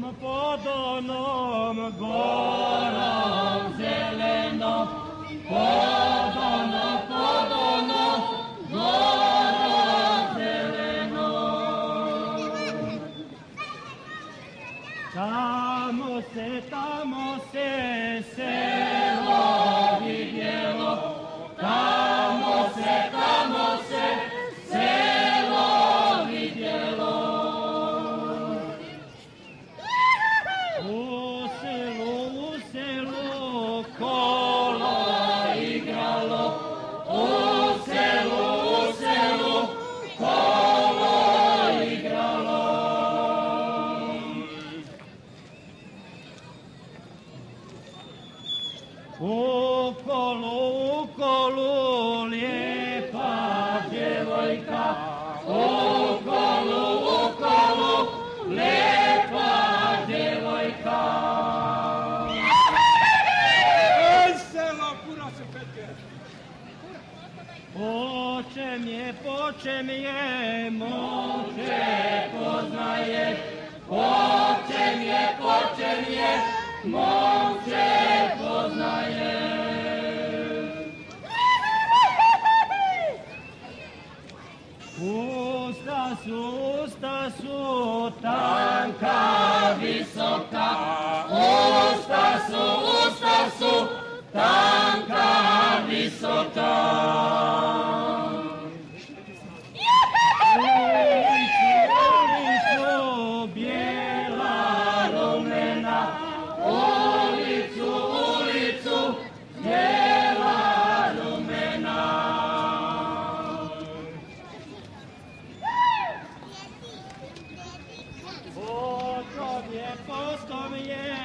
pod onom gorom zelenom, pod onom gorom zelenom. Tamo se selo vidjelo, tamo se selo vidjelo. U selu kolo igralo, u selu kolo igralo. U kolu lijepa djevojka, u kolu lijepa djevojka. Selo, pura se petke! Počem je, momče poznaje, počem je, momče poznaje. Usta su tanka, visoka, usta su tanka, visoka. Ulicu bijela rumena, ulicu bijela rumena. Potom je